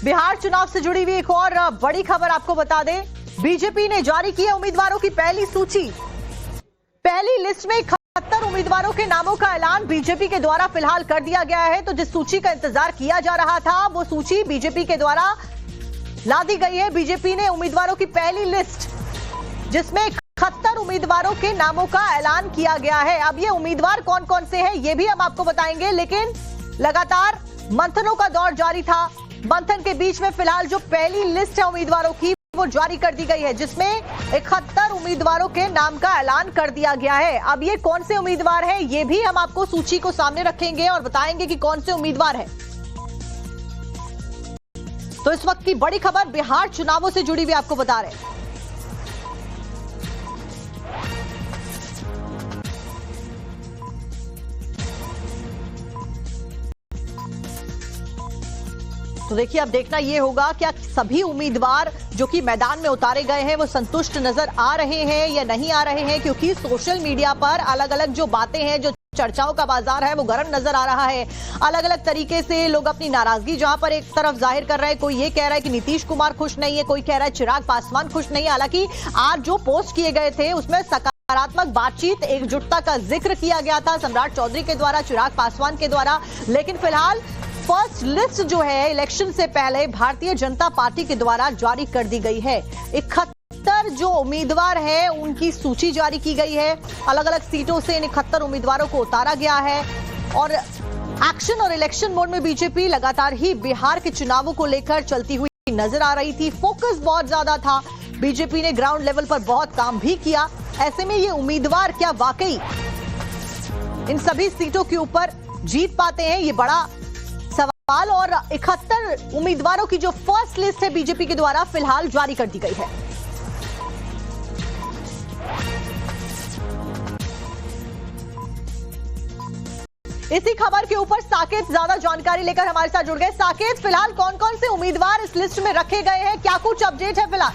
बिहार चुनाव से जुड़ी हुई एक और बड़ी खबर आपको बता दें। बीजेपी ने जारी की है उम्मीदवारों की पहली सूची। पहली लिस्ट में 71 उम्मीदवारों के नामों का ऐलान बीजेपी के द्वारा फिलहाल कर दिया गया है। तो जिस सूची का इंतजार किया जा रहा था वो सूची बीजेपी के द्वारा ला दी गई है। बीजेपी ने उम्मीदवारों की पहली लिस्ट जिसमें 71 उम्मीदवारों के नामों का ऐलान किया गया है। अब ये उम्मीदवार कौन कौन से हैं ये भी हम आपको बताएंगे, लेकिन लगातार मंथनों का दौर जारी था। मंथन के बीच में फिलहाल जो पहली लिस्ट है उम्मीदवारों की वो जारी कर दी गई है, जिसमें 71 उम्मीदवारों के नाम का ऐलान कर दिया गया है। अब ये कौन से उम्मीदवार हैं ये भी हम आपको सूची को सामने रखेंगे और बताएंगे कि कौन से उम्मीदवार हैं। तो इस वक्त की बड़ी खबर बिहार चुनावों से जुड़ी हुई आपको बता रहे हैं। तो देखिए अब देखना यह होगा क्या सभी उम्मीदवार जो कि मैदान में उतारे गए हैं वो संतुष्ट नजर आ रहे हैं या नहीं आ रहे हैं, क्योंकि सोशल मीडिया पर अलग अलग जो बातें हैं, जो चर्चाओं का बाजार है वो गर्म नजर आ रहा है। अलग अलग तरीके से लोग अपनी नाराजगी जहां पर एक तरफ जाहिर कर रहे हैं, कोई ये कह रहा है कि नीतीश कुमार खुश नहीं है, कोई कह रहा है चिराग पासवान खुश नहीं है। हालांकि आज जो पोस्ट किए गए थे उसमें सकारात्मक बातचीत, एकजुटता का जिक्र किया गया था सम्राट चौधरी के द्वारा, चिराग पासवान के द्वारा। लेकिन फिलहाल फर्स्ट लिस्ट जो है इलेक्शन से पहले भारतीय जनता पार्टी के द्वारा जारी कर दी गई है। 71 जो उम्मीदवार हैं उनकी सूची जारी की गई है। अलग अलग सीटों से इन 71 उम्मीदवारों को उतारा गया है और एक्शन और इलेक्शन मोड में बीजेपी लगातार ही बिहार के चुनावों को लेकर चलती हुई नजर आ रही थी। फोकस बहुत ज्यादा था, बीजेपी ने ग्राउंड लेवल पर बहुत काम भी किया। ऐसे में ये उम्मीदवार क्या वाकई इन सभी सीटों के ऊपर जीत पाते हैं, ये बड़ा सवाल। और 71 उम्मीदवारों की जो फर्स्ट लिस्ट है बीजेपी के द्वारा फिलहाल जारी कर दी गई है। इसी खबर के ऊपर साकेत ज्यादा जानकारी लेकर हमारे साथ जुड़ गए। साकेत, फिलहाल कौन कौन से उम्मीदवार इस लिस्ट में रखे गए हैं, क्या कुछ अपडेट है फिलहाल?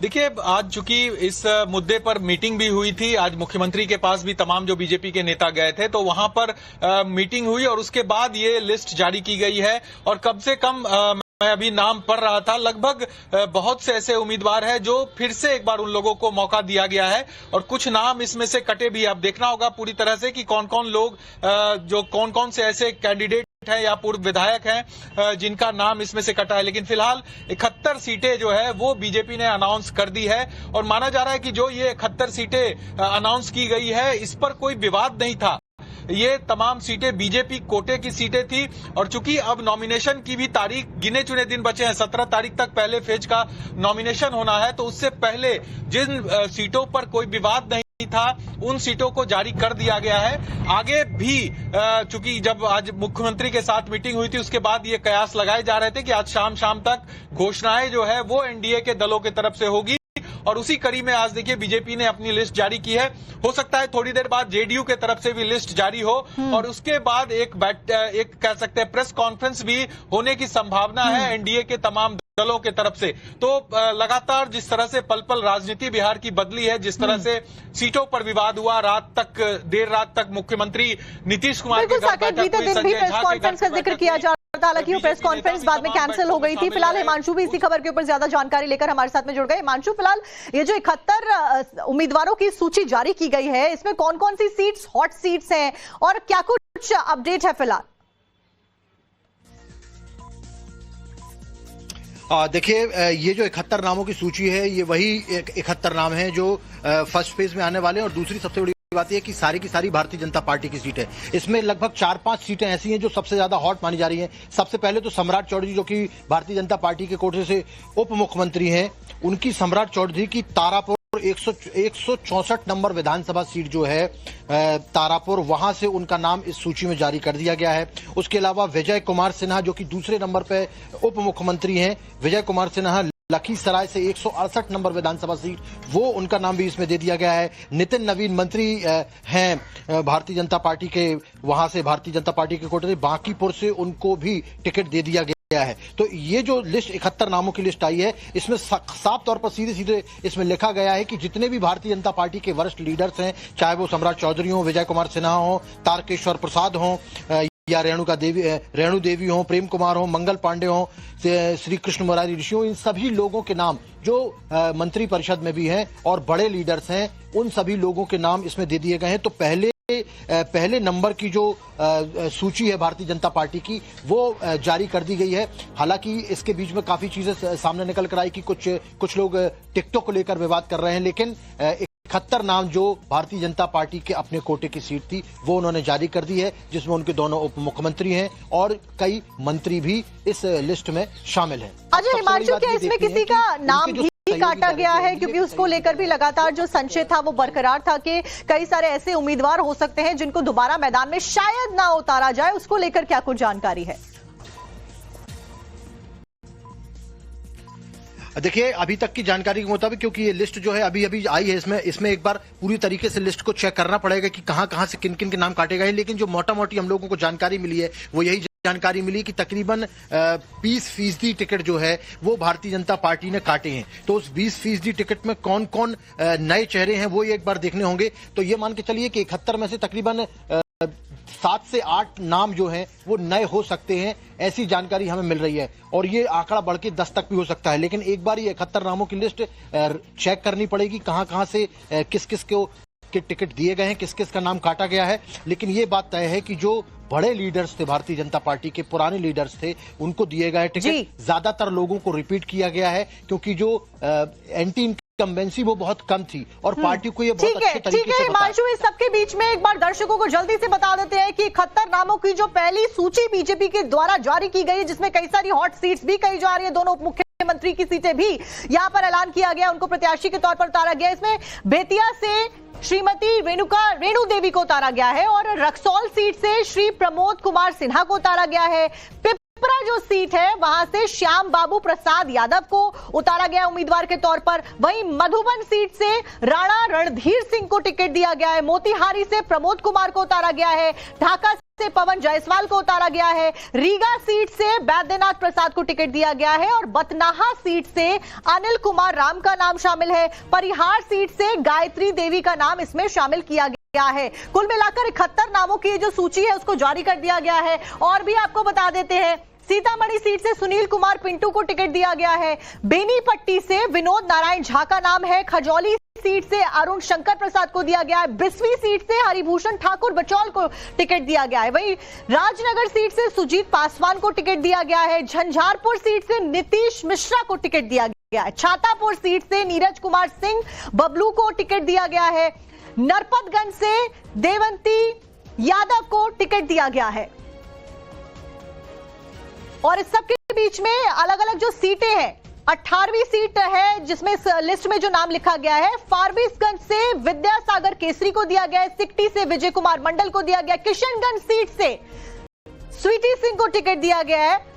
देखिए, आज चूंकि इस मुद्दे पर मीटिंग भी हुई थी, आज मुख्यमंत्री के पास भी तमाम जो बीजेपी के नेता गए थे, तो वहां पर मीटिंग हुई और उसके बाद ये लिस्ट जारी की गई है। और कम से कम मैं अभी नाम पढ़ रहा था, लगभग बहुत से ऐसे उम्मीदवार हैं जो फिर से एक बार उन लोगों को मौका दिया गया है और कुछ नाम इसमें से कटे भी। अब देखना होगा पूरी तरह से कि कौन कौन लोग जो कौन कौन से ऐसे कैंडिडेट है या पूर्व विधायक हैं जिनका नाम इसमें से कटा है। लेकिन फिलहाल 71 सीटें जो है वो बीजेपी ने अनाउंस कर दी है और माना जा रहा है कि जो ये 71 सीटें अनाउंस की गई है इस पर कोई विवाद नहीं था। ये तमाम सीटें बीजेपी कोटे की सीटें थी और चूंकि अब नॉमिनेशन की भी तारीख गिने चुने दिन बचे हैं, 17 तारीख तक पहले फेज का नॉमिनेशन होना है, तो उससे पहले जिन सीटों पर कोई विवाद नहीं था उन सीटों को जारी कर दिया गया है। आगे भी चूंकि जब आज मुख्यमंत्री के साथ मीटिंग हुई थी उसके बाद ये कयास लगाए जा रहे थे कि आज शाम तक घोषणाएं जो है वो एनडीए के दलों की तरफ से होगी और उसी कड़ी में आज देखिए बीजेपी ने अपनी लिस्ट जारी की है। हो सकता है थोड़ी देर बाद जेडीयू के तरफ से भी लिस्ट जारी हो और उसके बाद एक कह सकते हैं प्रेस कॉन्फ्रेंस भी होने की संभावना है एनडीए के तमाम दलों के तरफ से। तो लगातार जिस तरह से पल पल राजनीति बिहार की बदली है, जिस तरह से सीटों पर विवाद हुआ, देर रात तक मुख्यमंत्री नीतीश कुमार के घर बैठक हुई, संजय झा के घर का जिक्र किया जा रहा था। हालांकि वो प्रेस कॉन्फ्रेंस बाद में कैंसिल हो गई थी। फिलहाल हिमांशु भी इसी खबर के ऊपर ज्यादा जानकारी लेकर हमारे साथ में जुड़ गए। हिमांशु, फिलहाल ये जो 71 उम्मीदवारों की सूची जारी की गई है इसमें कौन कौन सी सीट्स हॉट सीट्स हैं और क्या कुछ अपडेट है फिलहाल? देखिए, ये जो 71 नामों की सूची है ये वही 71 नाम हैं जो फर्स्ट फेज में आने वाले हैं। और दूसरी सबसे बड़ी बात यह कि सारी की सारी भारतीय जनता पार्टी की सीट है। इसमें लगभग 4-5 सीटें ऐसी हैं जो सबसे ज्यादा हॉट मानी जा रही हैं। सबसे पहले तो सम्राट चौधरी जो कि भारतीय जनता पार्टी के कोटे से उप मुख्यमंत्री हैं, उनकी सम्राट चौधरी की तारापुर 164 नंबर विधानसभा सीट जो है तारापुर, वहां से उनका नाम इस सूची में जारी कर दिया गया है। उसके अलावा विजय कुमार सिन्हा जो कि दूसरे नंबर पे उप मुख्यमंत्री हैं, विजय कुमार सिन्हा लखीसराय से 168 नंबर विधानसभा सीट, वो उनका नाम भी इसमें दे दिया गया है। नितिन नवीन मंत्री हैं भारतीय जनता पार्टी के, वहां से भारतीय जनता पार्टी के कोटे से बांकीपुर से उनको भी टिकट दे दिया गया गया है। तो ये जो लिस्ट 71 नामों की लिस्ट आई है, इसमें साफ तौर पर सीधे सीधे इसमें लिखा गया है कि जितने भी भारतीय जनता पार्टी के वरिष्ठ लीडर्स हैं, चाहे वो सम्राट चौधरी हो, विजय कुमार सिन्हा हो, तारकेश्वर प्रसाद हो, या रेणु देवी हो, प्रेम कुमार हो, मंगल पांडे हो, श्री कृष्ण मुरारी ऋषि हो, इन सभी लोगों के नाम जो मंत्री परिषद में भी हैं और बड़े लीडर्स हैं, उन सभी लोगों के नाम इसमें दे दिए गए हैं। तो पहले नंबर की जो सूची है भारतीय जनता पार्टी की, वो जारी कर दी गई है। हालांकि इसके बीच में काफी चीजें सामने निकल कर आई कि कुछ लोग टिकटॉक को लेकर विवाद कर रहे हैं, लेकिन 71 नाम जो भारतीय जनता पार्टी के अपने कोटे की सीट थी वो उन्होंने जारी कर दी है, जिसमें उनके दोनों उप मुख्यमंत्री हैं और कई मंत्री भी इस लिस्ट में शामिल हैं। अजय हिमांशु, क्या इसमें किसी का नाम भी काटा गया है? क्योंकि उसको लेकर भी लगातार जो संशय था वो बरकरार था कि कई सारे ऐसे उम्मीदवार हो सकते हैं जिनको दोबारा मैदान में शायद ना उतारा जाए, उसको लेकर क्या कुछ जानकारी है? देखिए, अभी तक की जानकारी के मुताबिक, क्योंकि ये लिस्ट जो है अभी आई है, इसमें एक बार पूरी तरीके से लिस्ट को चेक करना पड़ेगा कि कहां से किन किन के नाम काटे गए हैं। लेकिन जो मोटा मोटी हम लोगों को जानकारी मिली है वो यही जानकारी मिली कि तकरीबन 20% टिकट जो है वो भारतीय जनता पार्टी ने काटे हैं। तो उस 20% टिकट में कौन कौन नए चेहरे हैं वो एक बार देखने होंगे। तो ये मान के चलिए कि 71 में से तकरीबन 7 से 8 नाम जो हैं वो नए हो सकते हैं, ऐसी जानकारी हमें मिल रही है। और ये आंकड़ा बढ़ के 10 तक भी हो सकता है। लेकिन एक बार ये 71 नामों की लिस्ट चेक करनी पड़ेगी, कहां से किस किस को के टिकट दिए गए हैं, किस किस का नाम काटा गया है। लेकिन ये बात तय है कि जो बड़े लीडर्स थे भारतीय जनता पार्टी के, पुराने लीडर्स थे, उनको दिए गए टिकट ज्यादातर लोगों को रिपीट किया गया है, क्योंकि जो एंटी इनकम्बेंसी वो बहुत कम थी और पार्टी को ये बहुत अच्छे तरीके से हिमांशु, इस सबके बीच में एक बार दर्शकों को जल्दी से बता देते हैं कि 71 नामों की जो पहली सूची बीजेपी के द्वारा जारी की गई, जिसमें कई सारी हॉट सीट्स भी कही जा रही है, दोनों उप मुख्यमंत्री की सीटें भी यहां पर ऐलान किया गया, उनको प्रत्याशी के तौर पर उतारा गया। इसमें बेतिया से श्रीमती रेणु देवी को उतारा गया है और रक्सौल सीट से श्री प्रमोद कुमार सिन्हा को उतारा गया है। पिपरा जो सीट है वहां से श्याम बाबू प्रसाद यादव को उतारा गया उम्मीदवार के तौर पर। वहीं मधुबन सीट से राणा रणधीर सिंह को टिकट दिया गया है। मोतिहारी से प्रमोद कुमार को उतारा गया है। ढाका से पवन जायसवाल को उतारा गया है। रीगा सीट से बैद्यनाथ प्रसाद को टिकट दिया गया है और बतनाहा सीट से अनिल कुमार राम का नाम शामिल है। परिहार सीट से गायत्री देवी का नाम इसमें शामिल किया गया है। कुल मिलाकर 71 नामों की जो सूची है उसको जारी कर दिया गया है। और भी आपको बता देते हैं, सीतामढ़ी सीट से सुनील कुमार पिंटू को टिकट दिया गया है। बेनीपट्टी से विनोद नारायण झा का नाम है। खजौली सीट से अरुण शंकर प्रसाद को दिया गया है। बिस्वी सीट से हरिभूषण ठाकुर बचौल को टिकट दिया गया है। वहीं राजनगर सीट से सुजीत पासवान को टिकट दिया गया है। झंझारपुर सीट से नीतीश मिश्रा को टिकट दिया गया है। छातापुर सीट से नीरज कुमार सिंह बबलू को टिकट दिया गया है। नरपतगंज से देवंती यादव को टिकट दिया गया है। और इस सबके बीच में अलग अलग जो सीटें हैं, 18वीं सीट है जिसमें इस लिस्ट में जो नाम लिखा गया है, फारबिसगंज से विद्यासागर केसरी को दिया गया है। सिकटी से विजय कुमार मंडल को दिया गया। किशनगंज सीट से स्वीटी सिंह को टिकट दिया गया है।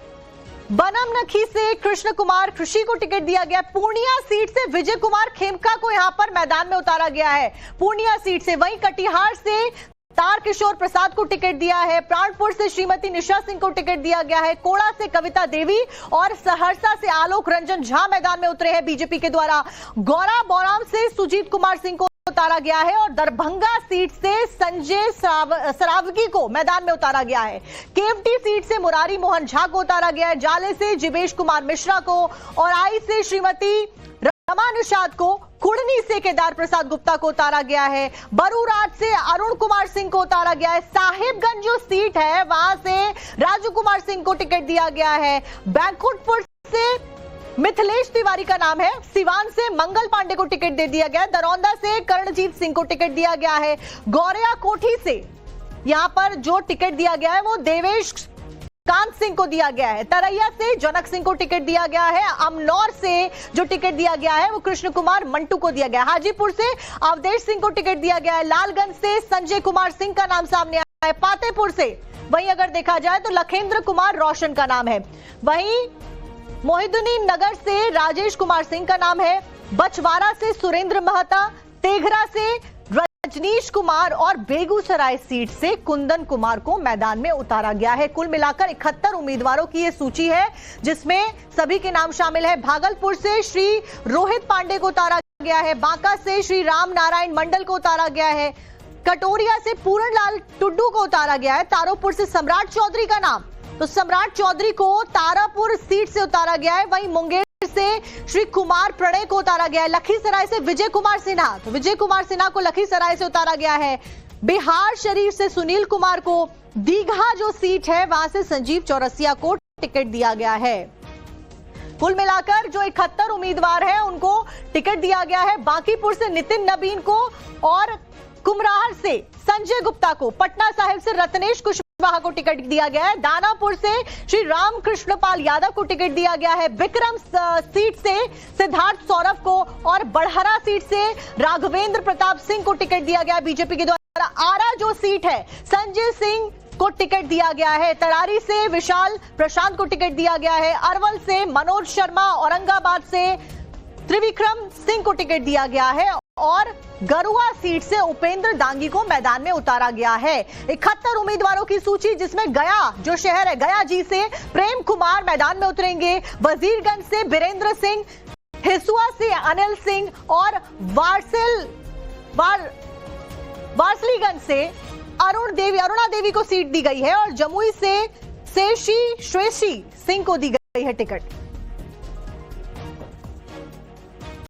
बनमनखी से कृष्ण कुमार कृषि को टिकट दिया गया। पूर्णिया सीट से विजय कुमार खेमका को यहां पर मैदान में उतारा गया है, पूर्णिया सीट से। वहीं कटिहार से तारकिशोर प्रसाद को टिकट दिया है। प्राणपुर से श्रीमती निशा सिंह को टिकट दिया गया है। कोड़ा से कविता देवी और सहरसा से आलोक रंजन झा मैदान में उतरे हैं बीजेपी के द्वारा। गौरा बौराम से सुजीत कुमार सिंह को उतारा गया है और दरभंगा सीट से संजय सरावगी को मैदान में उतारा गया है। केवटी सीट से मुरारी मोहन झा को उतारा गया है। जाले से जिवेश कुमार मिश्रा को और आई से श्रीमती रमा निषाद को, कुड़नी से केदार प्रसाद गुप्ता को उतारा गया है। बरूराज से अरुण कुमार सिंह को उतारा गया है। साहिबगंज जो सीट है वहां से राजू कुमार सिंह को टिकट दिया गया है। बैंकुटपुर से मिथिलेश तिवारी का नाम है। सिवान से मंगल पांडे को टिकट दे दिया गया। दरौंदा से कर्णजीत सिंह को टिकट दिया गया है। गौरिया कोठी से यहां पर जो टिकट दिया गया है वो देवेश कांत सिंह को दिया गया है। तरैया से जनक सिंह को टिकट दिया गया है। अमनौर से जो टिकट दिया गया है वो कृष्ण कुमार मंटू को दिया गया है। हाजीपुर से अवधेश सिंह को टिकट दिया गया है। लालगंज से संजय कुमार सिंह का नाम सामने आया है। पातेपुर से वहीं अगर देखा जाए तो लखेंद्र कुमार रोशन का नाम है। वहीं मोहिदुद्दीन नगर से राजेश कुमार सिंह का नाम है। बछवाड़ा से सुरेंद्र महता, तेघरा से रजनीश कुमार और बेगूसराय सीट से कुंदन कुमार को मैदान में उतारा गया है। कुल मिलाकर 71 उम्मीदवारों की यह सूची है, जिसमें सभी के नाम शामिल है। भागलपुर से श्री रोहित पांडे को उतारा गया है, बांका से श्री राम नारायण मंडल को उतारा गया है, कटोरिया से पूरणलाल टुड्डू को उतारा गया है, तारापुर से सम्राट चौधरी का नाम, तो सम्राट चौधरी को तारापुर सीट से उतारा गया है। वहीं मुंगेर से श्री कुमार प्रणय को उतारा गया है। लखीसराय से विजय कुमार सिन्हा, तो विजय कुमार सिन्हा को लखीसराय से उतारा गया है। बिहार शरीफ से सुनील कुमार को, दीघा जो सीट है वहां से संजीव चौरसिया को टिकट दिया गया है। कुल मिलाकर जो 71 उम्मीदवार हैं उनको टिकट दिया गया है। बांकीपुर से नितिन नबीन को और कुमरार से संजय गुप्ता को, पटना साहिब से रत्नेश कुशवाहा को टिकट दिया गया है। दानापुर से श्री राम कृष्णपाल यादव को टिकट दिया गया है। विक्रम सीट से सिद्धार्थ सौरभ को और बड़हरा सीट से राघवेंद्र प्रताप सिंह को टिकट दिया गया बीजेपी के द्वारा। आरा जो सीट है संजय सिंह को टिकट दिया गया है। तरारी से विशाल प्रशांत को टिकट दिया गया है। अरवल से मनोज शर्मा, औरंगाबाद से त्रिविक्रम सिंह को टिकट दिया गया है और गरुआ सीट से उपेंद्र दांगी को मैदान में उतारा गया है। 71 उम्मीदवारों की सूची, जिसमें गया जो शहर है, गया जी से प्रेम कुमार मैदान में उतरेंगे, वजीरगंज से बीरेंद्र सिंह, हिसुआ से अनिल सिंह और वारसलीगंज से अरुणा देवी को सीट दी गई है और जमुई से शेषी सिंह को दी गई है टिकट।